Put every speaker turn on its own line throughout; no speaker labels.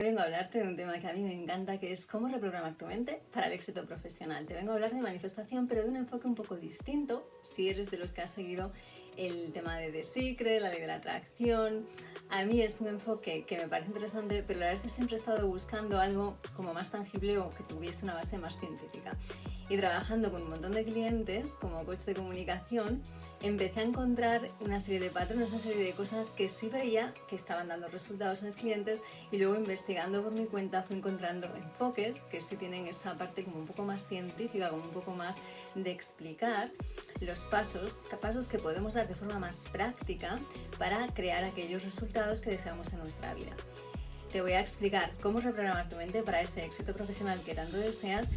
Vengo a hablarte de un tema que a mí me encanta, que es cómo reprogramar tu mente para el éxito profesional. Te vengo a hablar de manifestación, pero de un enfoque un poco distinto, si eres de los que has seguido el tema de The Secret, la ley de la atracción. A mí es un enfoque que me parece interesante, pero la verdad es que siempre he estado buscando algo como más tangible o que tuviese una base más científica. Y trabajando con un montón de clientes como coach de comunicación, empecé a encontrar una serie de patrones, una serie de cosas que sí veía que estaban dando resultados en los clientes, y luego investigando por mi cuenta fui encontrando enfoques que sí tienen esa parte como un poco más científica, como un poco más de explicar los pasos que podemos dar de forma más práctica para crear aquellos resultados que deseamos en nuestra vida. Te voy a explicar cómo reprogramar tu mente para ese éxito profesional que tanto deseas.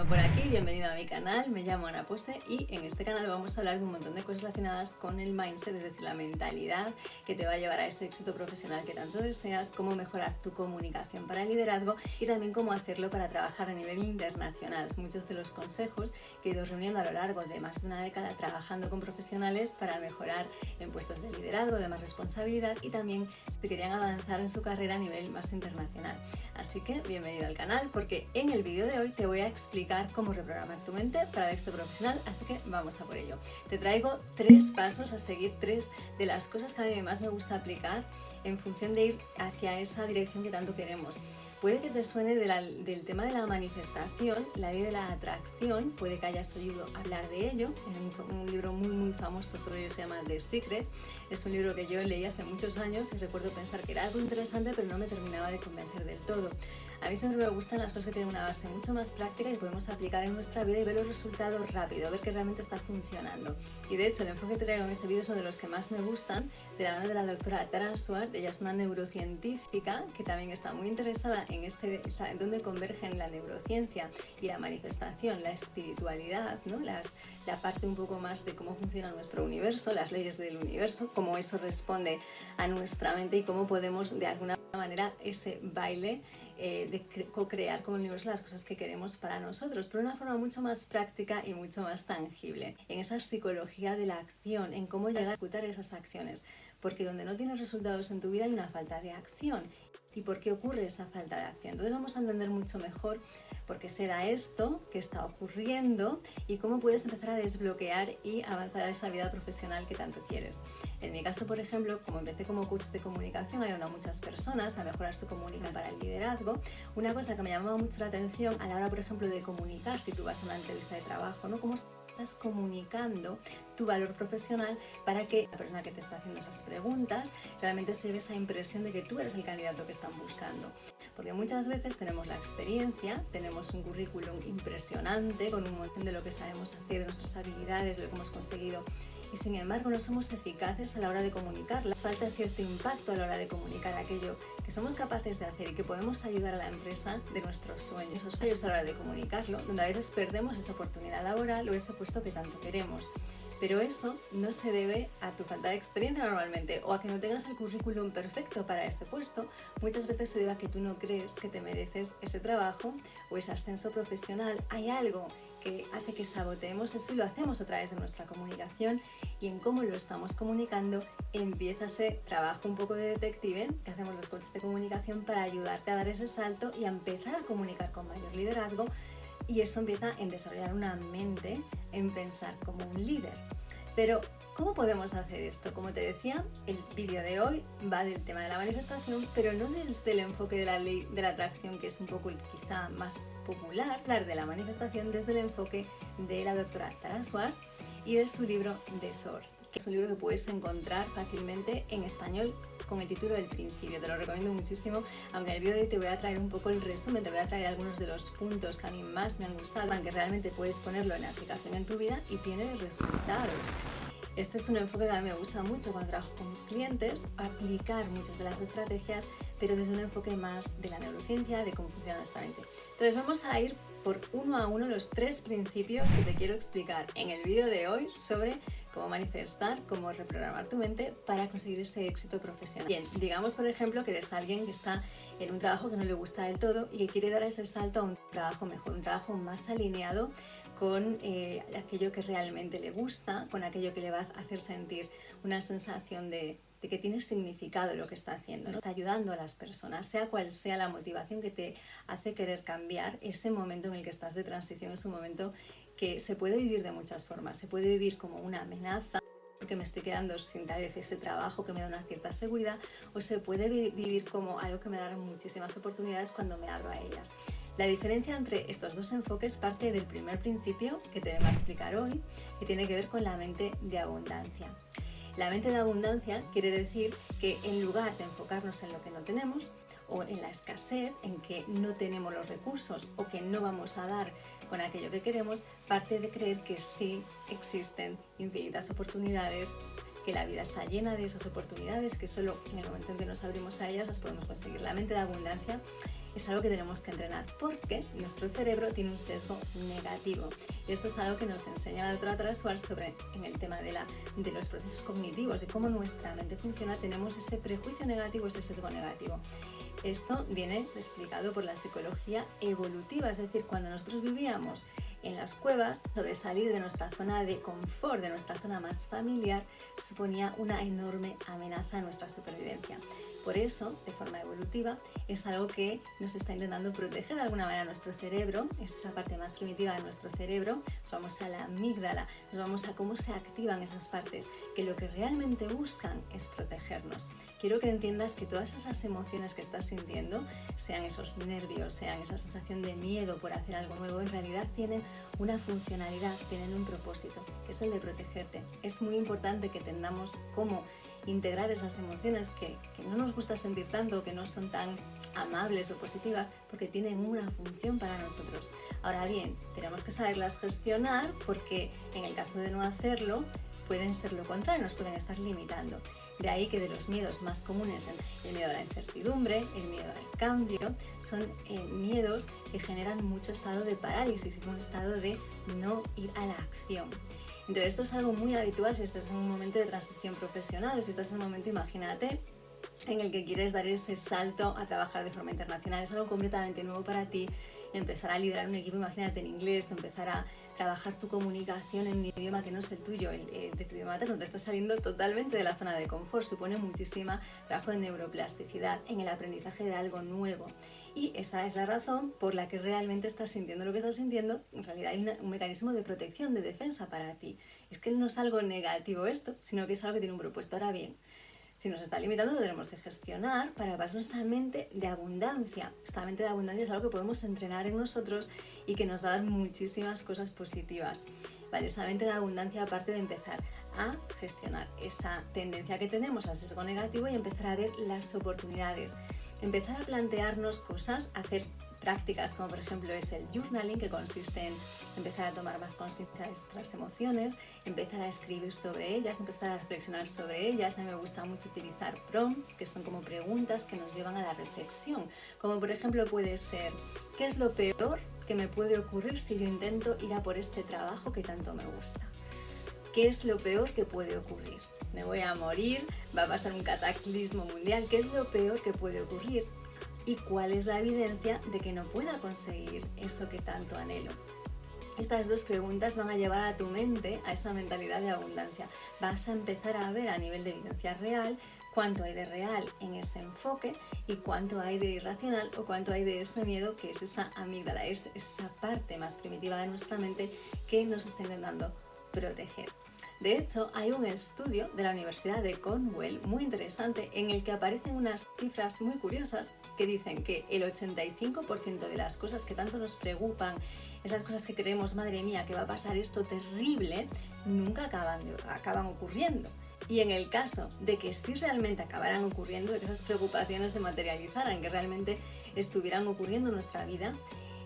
Por aquí, bienvenido a mi canal, me llamo Ana Pueste y en este canal vamos a hablar de un montón de cosas relacionadas con el mindset, es decir, la mentalidad que te va a llevar a ese éxito profesional que tanto deseas, cómo mejorar tu comunicación para el liderazgo y también cómo hacerlo para trabajar a nivel internacional. Son muchos de los consejos que he ido reuniendo a lo largo de más de una década trabajando con profesionales para mejorar en puestos de liderazgo, de más responsabilidad y también si querían avanzar en su carrera a nivel más internacional. Así que bienvenido al canal, porque en el vídeo de hoy te voy a explicar cómo reprogramar tu mente para el éxito profesional, así que vamos a por ello. Te traigo 3 pasos a seguir, 3 de las cosas que a mí más me gusta aplicar en función de ir hacia esa dirección que tanto queremos. Puede que te suene del tema de la manifestación, la ley de la atracción, puede que hayas oído hablar de ello, en un libro muy famoso sobre ello se llama The Secret. Es un libro que yo leí hace muchos años y recuerdo pensar que era algo interesante, pero no me terminaba de convencer del todo. A mí siempre me gustan las cosas que tienen una base mucho más práctica y podemos aplicar en nuestra vida y ver los resultados rápido, ver que realmente está funcionando. Y de hecho el enfoque que traigo en este vídeo es uno de los que más me gustan, de la mano de la doctora Tara Swart. Ella es una neurocientífica que también está muy interesada en donde convergen la neurociencia y la manifestación, la espiritualidad, ¿no? La parte un poco más de cómo funciona nuestro universo, las leyes del universo, cómo eso responde a nuestra mente y cómo podemos de alguna manera ese baile de co-crear con el universo las cosas que queremos para nosotros, pero de una forma mucho más práctica y mucho más tangible, en esa psicología de la acción, en cómo llegar a ejecutar esas acciones, porque donde no tienes resultados en tu vida hay una falta de acción. ¿Y por qué ocurre esa falta de acción? Entonces vamos a entender mucho mejor por qué se da esto, qué está ocurriendo y cómo puedes empezar a desbloquear y avanzar a esa vida profesional que tanto quieres. En mi caso, por ejemplo, como empecé como coach de comunicación, ayudando a muchas personas a mejorar su comunicación para el liderazgo, una cosa que me llamaba mucho la atención a la hora, por ejemplo, de comunicar, si tú vas a una entrevista de trabajo, ¿no? ¿Cómo estás comunicando tu valor profesional para que la persona que te está haciendo esas preguntas realmente se lleve esa impresión de que tú eres el candidato que están buscando? Porque muchas veces tenemos la experiencia, tenemos un currículum impresionante con un montón de lo que sabemos hacer, de nuestras habilidades, de lo que hemos conseguido, y sin embargo no somos eficaces a la hora de comunicarlas. Falta cierto impacto a la hora de comunicar aquello que somos capaces de hacer y que podemos ayudar a la empresa de nuestros sueños. Esos fallos a la hora de comunicarlo, donde a veces perdemos esa oportunidad laboral o ese puesto que tanto queremos. Pero eso no se debe a tu falta de experiencia normalmente o a que no tengas el currículum perfecto para ese puesto. Muchas veces se debe a que tú no crees que te mereces ese trabajo o ese ascenso profesional. Hay algo que hace que saboteemos eso y lo hacemos a través de nuestra comunicación, y en cómo lo estamos comunicando empieza ese trabajo un poco de detective que hacemos los coaches de comunicación para ayudarte a dar ese salto y a empezar a comunicar con mayor liderazgo. Y eso empieza en desarrollar una mente, en pensar como un líder. Pero, ¿cómo podemos hacer esto? Como te decía, el vídeo de hoy va del tema de la manifestación, pero no desde el enfoque de la ley de la atracción, que es un poco quizá más popular, hablar de la manifestación desde el enfoque de la doctora Tara Swart y de su libro The Source, que es un libro que puedes encontrar fácilmente en español con el título del principio. Te lo recomiendo muchísimo, aunque en el vídeo de hoy te voy a traer un poco el resumen, te voy a traer algunos de los puntos que a mí más me han gustado, aunque realmente puedes ponerlo en aplicación en tu vida y tiene resultados. Este es un enfoque que a mí me gusta mucho cuando trabajo con mis clientes, aplicar muchas de las estrategias, pero desde un enfoque más de la neurociencia, de cómo funciona nuestra mente. Entonces vamos a ir por uno a uno los 3 principios que te quiero explicar en el vídeo de hoy sobre cómo manifestar, cómo reprogramar tu mente para conseguir ese éxito profesional. Bien, digamos por ejemplo que eres alguien que está en un trabajo que no le gusta del todo y que quiere dar ese salto a un trabajo mejor, un trabajo más alineado con aquello que realmente le gusta, con aquello que le va a hacer sentir una sensación de que tiene significado lo que está haciendo, ¿no? Está ayudando a las personas, sea cual sea la motivación que te hace querer cambiar. Ese momento en el que estás de transición es un momento que se puede vivir de muchas formas. Se puede vivir como una amenaza porque me estoy quedando sin tal vez ese trabajo que me da una cierta seguridad, o se puede vivir como algo que me dará muchísimas oportunidades cuando me abro a ellas. La diferencia entre estos dos enfoques parte del primer principio que te voy a explicar hoy, que tiene que ver con la mente de abundancia. La mente de abundancia quiere decir que en lugar de enfocarnos en lo que no tenemos o en la escasez, en que no tenemos los recursos o que no vamos a dar con aquello que queremos, parte de creer que sí existen infinitas oportunidades, que la vida está llena de esas oportunidades, que solo en el momento en que nos abrimos a ellas las podemos conseguir. La mente de abundancia es algo que tenemos que entrenar porque nuestro cerebro tiene un sesgo negativo. Y esto es algo que nos enseña la doctora Trasuar en el tema de los procesos cognitivos y cómo nuestra mente funciona. Tenemos ese prejuicio negativo, ese sesgo negativo. Esto viene explicado por la psicología evolutiva, es decir, cuando nosotros vivíamos en las cuevas, o de salir de nuestra zona de confort, de nuestra zona más familiar, suponía una enorme amenaza a nuestra supervivencia. Por eso, de forma evolutiva, es algo que nos está intentando proteger de alguna manera nuestro cerebro, es esa parte más primitiva de nuestro cerebro. Nos vamos a la amígdala, nos vamos a cómo se activan esas partes, que lo que realmente buscan es protegernos. Quiero que entiendas que todas esas emociones que estás sintiendo, sean esos nervios, sean esa sensación de miedo por hacer algo nuevo, en realidad tienen una funcionalidad, tienen un propósito, que es el de protegerte. Es muy importante que entendamos cómo integrar esas emociones que no nos gusta sentir tanto, que no son tan amables o positivas, porque tienen una función para nosotros. Ahora bien, tenemos que saberlas gestionar porque en el caso de no hacerlo, pueden ser lo contrario, nos pueden estar limitando. De ahí que de los miedos más comunes, el miedo a la incertidumbre, el miedo al cambio, son miedos que generan mucho estado de parálisis y un estado de no ir a la acción. Entonces esto es algo muy habitual si estás en un momento de transición profesional o si estás en un momento, imagínate, en el que quieres dar ese salto a trabajar de forma internacional. Es algo completamente nuevo para ti, empezar a liderar un equipo, imagínate, en inglés, empezar a trabajar tu comunicación en un idioma que no es el tuyo, de tu idioma materno. Te estás saliendo totalmente de la zona de confort, supone muchísimo trabajo de neuroplasticidad, en el aprendizaje de algo nuevo. Y esa es la razón por la que realmente estás sintiendo lo que estás sintiendo. En realidad hay un mecanismo de protección, de defensa para ti. Es que no es algo negativo esto, sino que es algo que tiene un propósito. Ahora bien, si nos está limitando, lo tenemos que gestionar para pasarnos a mente de abundancia. Esta mente de abundancia es algo que podemos entrenar en nosotros y que nos va a dar muchísimas cosas positivas. Vale, esa mente de abundancia, aparte de empezar a gestionar esa tendencia que tenemos al sesgo negativo y empezar a ver las oportunidades, empezar a plantearnos cosas, hacer prácticas como por ejemplo es el journaling, que consiste en empezar a tomar más conciencia de nuestras emociones, empezar a escribir sobre ellas, empezar a reflexionar sobre ellas. A mí me gusta mucho utilizar prompts, que son como preguntas que nos llevan a la reflexión, como por ejemplo puede ser: ¿qué es lo peor que me puede ocurrir si yo intento ir a por este trabajo que tanto me gusta? ¿Qué es lo peor que puede ocurrir? Me voy a morir, va a pasar un cataclismo mundial. ¿Qué es lo peor que puede ocurrir? ¿Y cuál es la evidencia de que no pueda conseguir eso que tanto anhelo? Estas dos preguntas van a llevar a tu mente a esa mentalidad de abundancia. Vas a empezar a ver a nivel de evidencia real cuánto hay de real en ese enfoque y cuánto hay de irracional o cuánto hay de ese miedo, que es esa amígdala, es esa parte más primitiva de nuestra mente que nos está intentando proteger. De hecho, hay un estudio de la Universidad de Cornwall muy interesante en el que aparecen unas cifras muy curiosas que dicen que el 85% de las cosas que tanto nos preocupan, esas cosas que creemos, madre mía, que va a pasar esto terrible, nunca acaban ocurriendo. Y en el caso de que sí realmente acabaran ocurriendo, de que esas preocupaciones se materializaran, que realmente estuvieran ocurriendo en nuestra vida,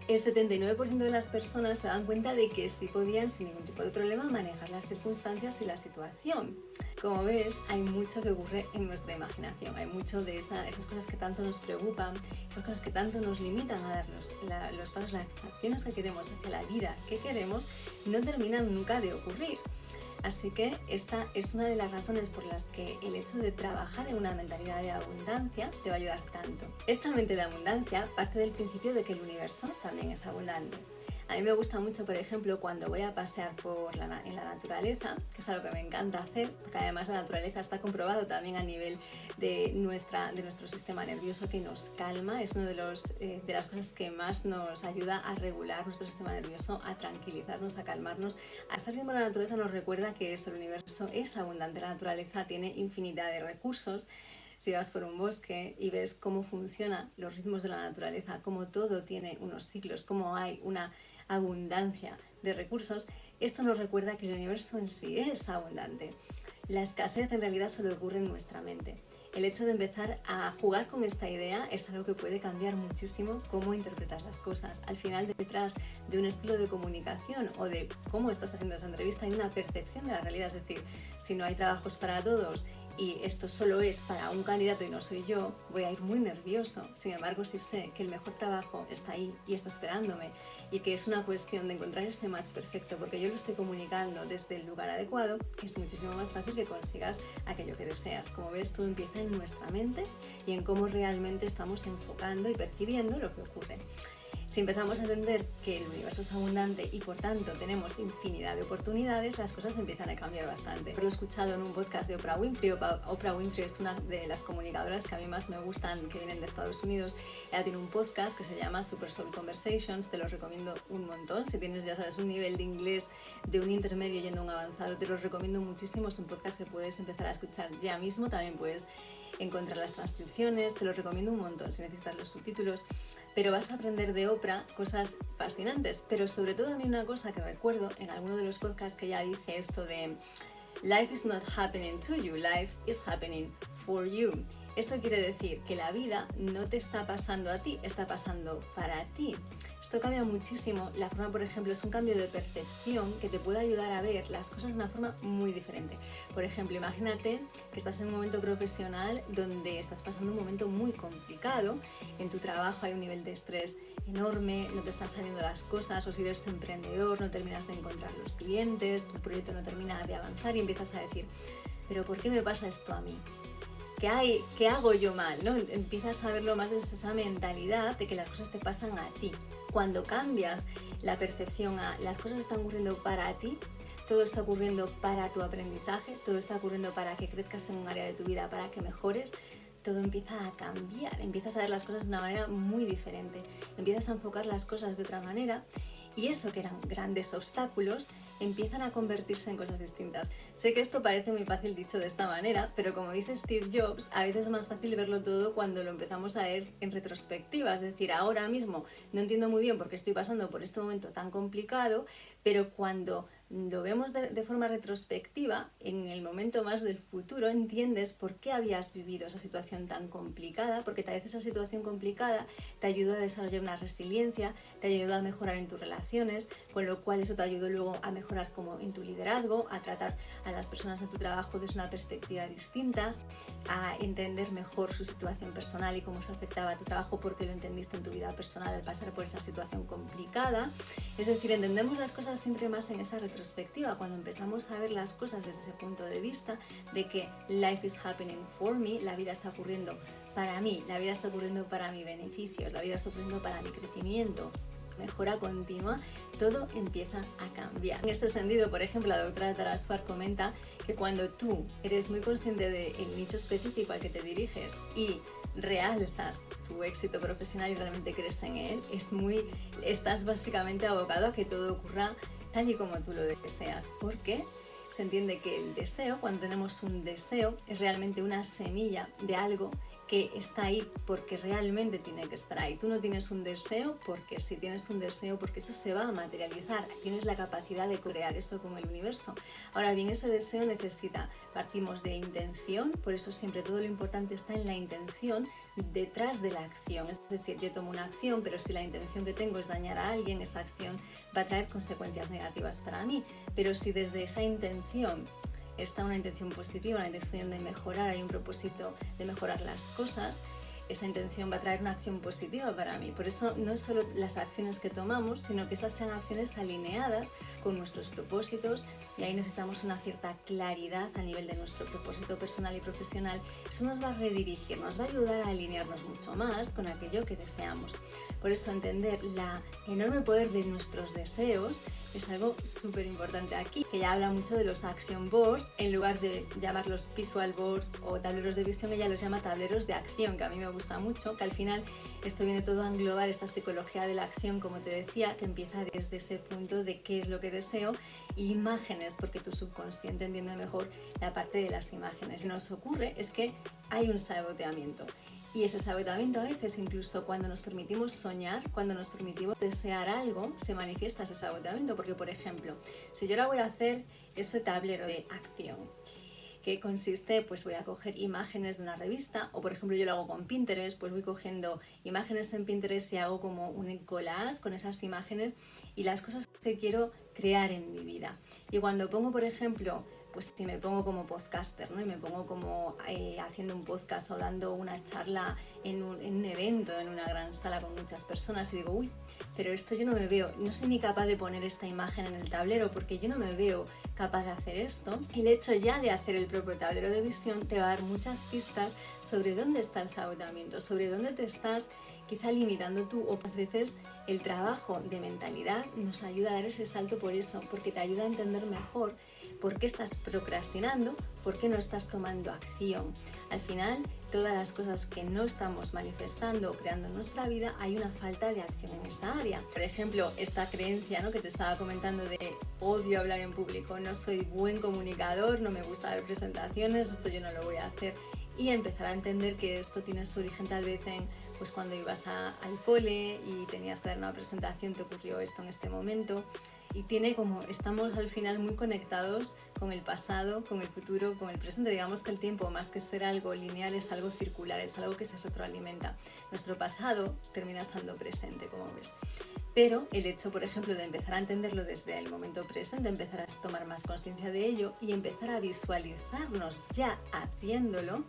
el 79% de las personas se dan cuenta de que sí podían sin ningún tipo de problema manejar las circunstancias y la situación. Como ves, hay mucho que ocurre en nuestra imaginación, hay mucho de esas cosas que tanto nos preocupan, esas cosas que tanto nos limitan a dar los pasos, las acciones que queremos hacia la vida que queremos, no terminan nunca de ocurrir. Así que esta es una de las razones por las que el hecho de trabajar en una mentalidad de abundancia te va a ayudar tanto. Esta mente de abundancia parte del principio de que el universo también es abundante. A mí me gusta mucho, por ejemplo, cuando voy a pasear en la naturaleza, que es algo que me encanta hacer, porque además la naturaleza está comprobado también a nivel de nuestro sistema nervioso, que nos calma. Es una de las cosas que más nos ayuda a regular nuestro sistema nervioso, a tranquilizarnos, a calmarnos. A estar tiempo la naturaleza nos recuerda que el universo es abundante, la naturaleza tiene infinidad de recursos. Si vas por un bosque y ves cómo funcionan los ritmos de la naturaleza, cómo todo tiene unos ciclos, cómo hay una abundancia de recursos, esto nos recuerda que el universo en sí es abundante. La escasez en realidad solo ocurre en nuestra mente. El hecho de empezar a jugar con esta idea es algo que puede cambiar muchísimo cómo interpretas las cosas. Al final, detrás de un estilo de comunicación o de cómo estás haciendo esa entrevista hay una percepción de la realidad. Es decir, si no hay trabajos para todos y esto solo es para un candidato y no soy yo, voy a ir muy nervioso. Sin embargo, si sé que el mejor trabajo está ahí y está esperándome y que es una cuestión de encontrar ese match perfecto porque yo lo estoy comunicando desde el lugar adecuado, es muchísimo más fácil que consigas aquello que deseas. Como ves, todo empieza en nuestra mente y en cómo realmente estamos enfocando y percibiendo lo que ocurre. Si empezamos a entender que el universo es abundante y por tanto tenemos infinidad de oportunidades, las cosas empiezan a cambiar bastante. Lo he escuchado en un podcast de Oprah Winfrey. Oprah Winfrey es una de las comunicadoras que a mí más me gustan, que vienen de Estados Unidos. Ella tiene un podcast que se llama Super Soul Conversations, te lo recomiendo un montón. Si tienes, ya sabes, un nivel de inglés de un intermedio yendo a un avanzado, te lo recomiendo muchísimo. Es un podcast que puedes empezar a escuchar ya mismo. También puedes encontrar las transcripciones, te lo recomiendo un montón si necesitas los subtítulos, pero vas a aprender de Oprah cosas fascinantes. Pero sobre todo a mí una cosa que recuerdo en alguno de los podcasts que ella dice esto de Life is not happening to you, life is happening for you. Esto quiere decir que la vida no te está pasando a ti, está pasando para ti. Esto cambia muchísimo la forma, por ejemplo, es un cambio de percepción que te puede ayudar a ver las cosas de una forma muy diferente. Por ejemplo, imagínate que estás en un momento profesional donde estás pasando un momento muy complicado, en tu trabajo hay un nivel de estrés enorme, no te están saliendo las cosas, o si eres emprendedor no terminas de encontrar los clientes, tu proyecto no termina de avanzar y empiezas a decir, ¿pero por qué me pasa esto a mí? ¿Qué hago yo mal? ¿No? Empiezas a verlo más desde esa mentalidad de que las cosas te pasan a ti. Cuando cambias la percepción a las cosas están ocurriendo para ti, todo está ocurriendo para tu aprendizaje, todo está ocurriendo para que crezcas en un área de tu vida, para que mejores, todo empieza a cambiar, empiezas a ver las cosas de una manera muy diferente, empiezas a enfocar las cosas de otra manera. Y eso que eran grandes obstáculos empiezan a convertirse en cosas distintas. Sé que esto parece muy fácil dicho de esta manera, pero como dice Steve Jobs, a veces es más fácil verlo todo cuando lo empezamos a ver en retrospectiva. Es decir, ahora mismo no entiendo muy bien por qué estoy pasando por este momento tan complicado, pero cuando lo vemos de forma retrospectiva, en el momento más del futuro, entiendes por qué habías vivido esa situación tan complicada, porque tal vez esa situación complicada te ayudó a desarrollar una resiliencia, te ayudó a mejorar en tus relaciones, con lo cual eso te ayudó luego a mejorar como en tu liderazgo, a tratar a las personas de tu trabajo desde una perspectiva distinta, a entender mejor su situación personal y cómo eso afectaba a tu trabajo porque lo entendiste en tu vida personal al pasar por esa situación complicada. Es decir, entendemos las cosas siempre más en esa retrospectiva, cuando empezamos a ver las cosas desde ese punto de vista de que life is happening for me, la vida está ocurriendo para mí, la vida está ocurriendo para mi beneficio, la vida está ocurriendo para mi crecimiento, mejora continua, todo empieza a cambiar. En este sentido, por ejemplo, la doctora Tara Swart comenta que cuando tú eres muy consciente del nicho específico al que te diriges y realzas tu éxito profesional y realmente crees en él, estás básicamente abocado a que todo ocurra tal y como tú lo deseas, porque se entiende que el deseo, cuando tenemos un deseo, es realmente una semilla de algo que está ahí porque realmente tiene que estar ahí. Tú no tienes un deseo porque sí, tienes un deseo porque eso se va a materializar, tienes la capacidad de crear eso con el universo. Ahora bien, ese deseo partimos de intención, por eso siempre todo lo importante está en la intención detrás de la acción. Es decir, yo tomo una acción, pero si la intención que tengo es dañar a alguien, esa acción va a traer consecuencias negativas para mí. Pero si desde esa intención está una intención positiva, una intención de mejorar, hay un propósito de mejorar las cosas, esa intención va a traer una acción positiva para mí. Por eso no es solo las acciones que tomamos, sino que esas sean acciones alineadas con nuestros propósitos, y ahí necesitamos una cierta claridad a nivel de nuestro propósito personal y profesional. Eso nos va a redirigir, nos va a ayudar a alinearnos mucho más con aquello que deseamos. Por eso entender la enorme poder de nuestros deseos es algo súper importante aquí, que ya habla mucho de los action boards. En lugar de llamarlos visual boards o tableros de visión, ella los llama tableros de acción, que a mí me gusta mucho, que al final esto viene todo a englobar esta psicología de la acción, como te decía, que empieza desde ese punto de qué es lo que deseo, y imágenes, porque tu subconsciente entiende mejor la parte de las imágenes. Lo que nos ocurre es que hay un saboteamiento. Y ese saboteamiento a veces, incluso cuando nos permitimos soñar, cuando nos permitimos desear algo, se manifiesta ese saboteamiento. Porque, por ejemplo, si yo ahora voy a hacer ese tablero de acción, que consiste, pues voy a coger imágenes de una revista, o por ejemplo yo lo hago con Pinterest, pues voy cogiendo imágenes en Pinterest y hago como un collage con esas imágenes y las cosas que quiero crear en mi vida. Y cuando pongo, por ejemplo, pues si me pongo como podcaster, ¿no? Y me pongo como haciendo un podcast o dando una charla en un evento, en una gran sala con muchas personas, y digo, uy, pero esto yo no me veo, no soy ni capaz de poner esta imagen en el tablero porque yo no me veo capaz de hacer esto. El hecho ya de hacer el propio tablero de visión te va a dar muchas pistas sobre dónde está el saboteamiento, sobre dónde te estás quizá limitando tú, o otras veces el trabajo de mentalidad nos ayuda a dar ese salto por eso, porque te ayuda a entender mejor por qué estás procrastinando, por qué no estás tomando acción. Al final, todas las cosas que no estamos manifestando o creando en nuestra vida, hay una falta de acción en esa área. Por ejemplo, esta creencia, ¿no?, que te estaba comentando de odio hablar en público, no soy buen comunicador, no me gusta dar presentaciones, esto yo no lo voy a hacer. Y empezar a entender que esto tiene su origen tal vez en pues cuando ibas al cole y tenías que dar una presentación, te ocurrió esto en este momento. Y tiene como, estamos al final muy conectados con el pasado, con el futuro, con el presente. Digamos que el tiempo, más que ser algo lineal, es algo circular, es algo que se retroalimenta. Nuestro pasado termina estando presente, como ves. Pero el hecho, por ejemplo, de empezar a entenderlo desde el momento presente, empezar a tomar más conciencia de ello y empezar a visualizarnos ya haciéndolo,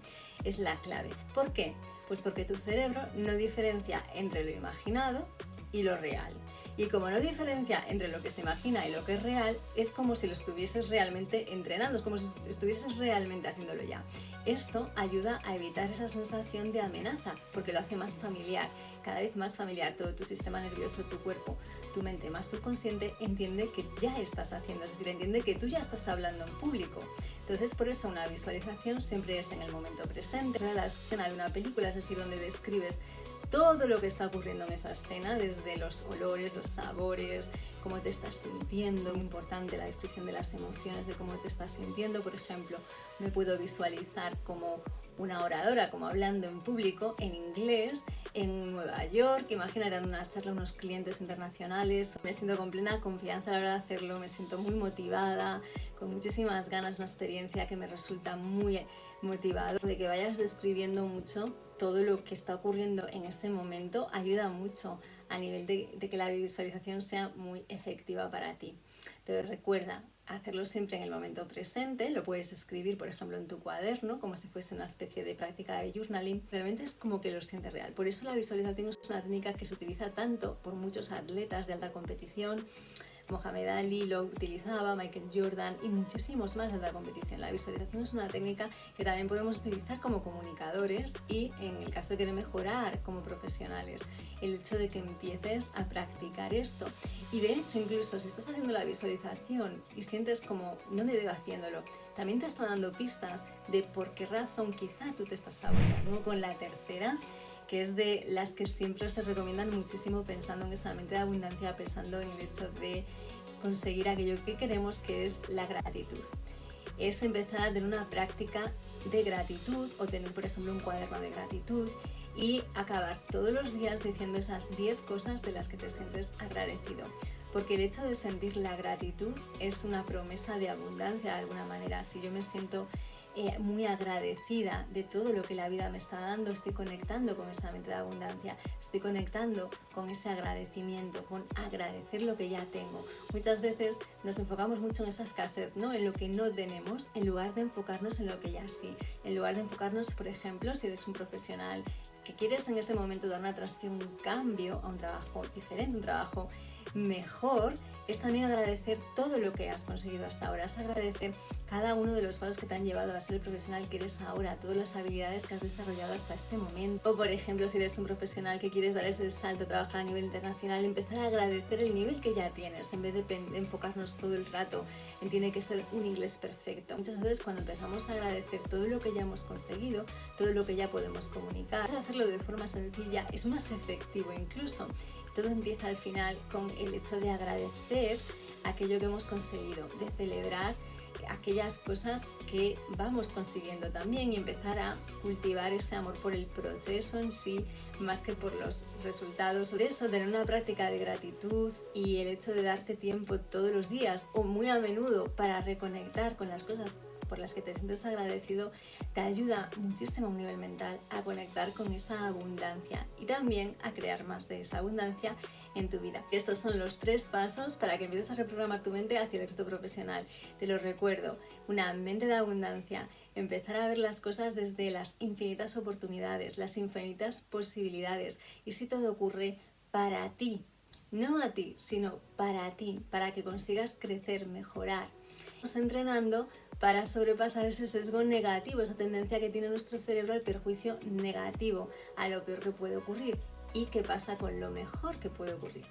es la clave. ¿Por qué? Pues porque tu cerebro no diferencia entre lo imaginado y lo real. Y como no diferencia entre lo que se imagina y lo que es real, es como si lo estuvieses realmente entrenando, es como si estuvieses realmente haciéndolo ya. Esto ayuda a evitar esa sensación de amenaza, porque lo hace más familiar, cada vez más familiar. Todo tu sistema nervioso, tu cuerpo, tu mente más subconsciente entiende que ya estás haciendo, es decir, entiende que tú ya estás hablando en público. Entonces, por eso una visualización siempre es en el momento presente. La escena de una película, es decir, donde describes todo lo que está ocurriendo en esa escena, desde los olores, los sabores, cómo te estás sintiendo. Muy importante la descripción de las emociones, de cómo te estás sintiendo. Por ejemplo, me puedo visualizar como una oradora, como hablando en público en inglés en Nueva York. Imagínate dando una charla a unos clientes internacionales. Me siento con plena confianza a la hora de hacerlo, me siento muy motivada, con muchísimas ganas, una experiencia que me resulta muy motivadora. De que vayas describiendo mucho todo lo que está ocurriendo en ese momento ayuda mucho a nivel de que la visualización sea muy efectiva para ti. Entonces recuerda hacerlo siempre en el momento presente. Lo puedes escribir, por ejemplo, en tu cuaderno, como si fuese una especie de práctica de journaling. Realmente es como que lo sientes real. Por eso la visualización es una técnica que se utiliza tanto por muchos atletas de alta competición. Mohamed Ali lo utilizaba, Michael Jordan y muchísimos más de la competición. La visualización es una técnica que también podemos utilizar como comunicadores y en el caso de querer mejorar como profesionales. El hecho de que empieces a practicar esto. Y de hecho, incluso si estás haciendo la visualización y sientes como no me veo haciéndolo, también te está dando pistas de por qué razón quizá tú te estás saboteando. Con la tercera, que es de las que siempre se recomiendan muchísimo pensando en esa mente de abundancia, pensando en el hecho de conseguir aquello que queremos, que es la gratitud. Es empezar a tener una práctica de gratitud o tener, por ejemplo, un cuaderno de gratitud y acabar todos los días diciendo esas 10 cosas de las que te sientes agradecido. Porque el hecho de sentir la gratitud es una promesa de abundancia de alguna manera. Si yo me siento muy agradecida de todo lo que la vida me está dando, estoy conectando con esa mente de abundancia, estoy conectando con ese agradecimiento, con agradecer lo que ya tengo. Muchas veces nos enfocamos mucho en esa escasez, ¿no?, en lo que no tenemos, en lugar de enfocarnos en lo que ya sí, en lugar de enfocarnos, por ejemplo, si eres un profesional que quieres en este momento dar una transición, un cambio a un trabajo diferente, un trabajo mejor, es también agradecer todo lo que has conseguido hasta ahora, es agradecer cada uno de los pasos que te han llevado a ser el profesional que eres ahora, todas las habilidades que has desarrollado hasta este momento. O por ejemplo, si eres un profesional que quieres dar ese salto, trabajar a nivel internacional, empezar a agradecer el nivel que ya tienes, en vez de enfocarnos todo el rato en tiene que ser un inglés perfecto. Muchas veces cuando empezamos a agradecer todo lo que ya hemos conseguido, todo lo que ya podemos comunicar, hacerlo de forma sencilla es más efectivo incluso. Todo empieza al final con el hecho de agradecer aquello que hemos conseguido, de celebrar aquellas cosas que vamos consiguiendo también y empezar a cultivar ese amor por el proceso en sí más que por los resultados. Por eso, tener una práctica de gratitud y el hecho de darte tiempo todos los días o muy a menudo para reconectar con las cosas por las que te sientes agradecido, te ayuda muchísimo a un nivel mental a conectar con esa abundancia y también a crear más de esa abundancia en tu vida. Estos son los 3 pasos para que empieces a reprogramar tu mente hacia el éxito profesional. Te lo recuerdo, una mente de abundancia, empezar a ver las cosas desde las infinitas oportunidades, las infinitas posibilidades, y si todo ocurre para ti, no a ti, sino para ti, para que consigas crecer, mejorar. Estamos entrenando para sobrepasar ese sesgo negativo, esa tendencia que tiene nuestro cerebro al perjuicio negativo, a lo peor que puede ocurrir. ¿Y qué pasa con lo mejor que puede ocurrir?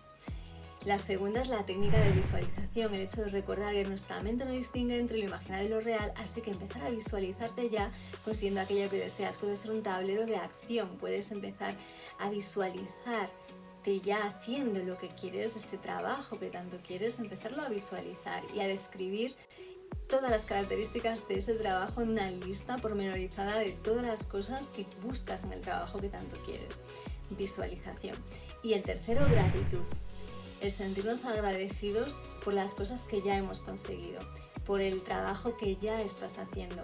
La segunda es la técnica de visualización, el hecho de recordar que nuestra mente no distingue entre lo imaginario y lo real, así que empezar a visualizarte ya consiguiendo aquello que deseas. Puede ser un tablero de acción, puedes empezar a visualizarte ya haciendo lo que quieres, ese trabajo que tanto quieres, empezarlo a visualizar y a describir todas las características de ese trabajo en una lista pormenorizada de todas las cosas que buscas en el trabajo que tanto quieres. Visualización. Y el tercero, gratitud. El sentirnos agradecidos por las cosas que ya hemos conseguido, por el trabajo que ya estás haciendo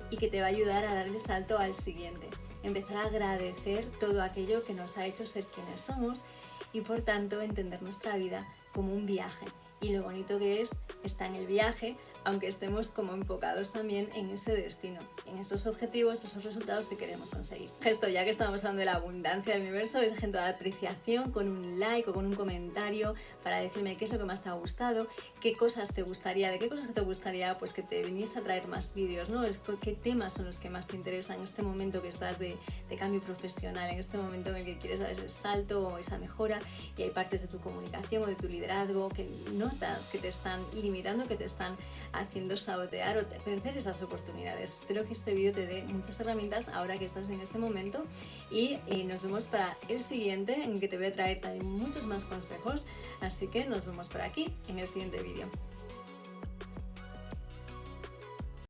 y que te va a ayudar a dar el salto al siguiente. Empezar a agradecer todo aquello que nos ha hecho ser quienes somos y por tanto entender nuestra vida como un viaje. Y lo bonito que es está en el viaje, aunque estemos como enfocados también en ese destino, en esos objetivos, esos resultados que queremos conseguir. Esto, ya que estamos hablando de la abundancia del universo, es gente de apreciación con un like o con un comentario para decirme qué es lo que más te ha gustado, qué cosas te gustaría, de qué cosas que te gustaría pues que te viniese a traer más vídeos, ¿no? Qué temas son los que más te interesan en este momento que estás de cambio profesional, en este momento en el que quieres dar ese salto o esa mejora y hay partes de tu comunicación o de tu liderazgo que notas que te están limitando, que te están haciendo sabotear o perder esas oportunidades. Espero que este vídeo te dé muchas herramientas ahora que estás en este momento y nos vemos para el siguiente, en el que te voy a traer también muchos más consejos, así que nos vemos por aquí en el siguiente vídeo.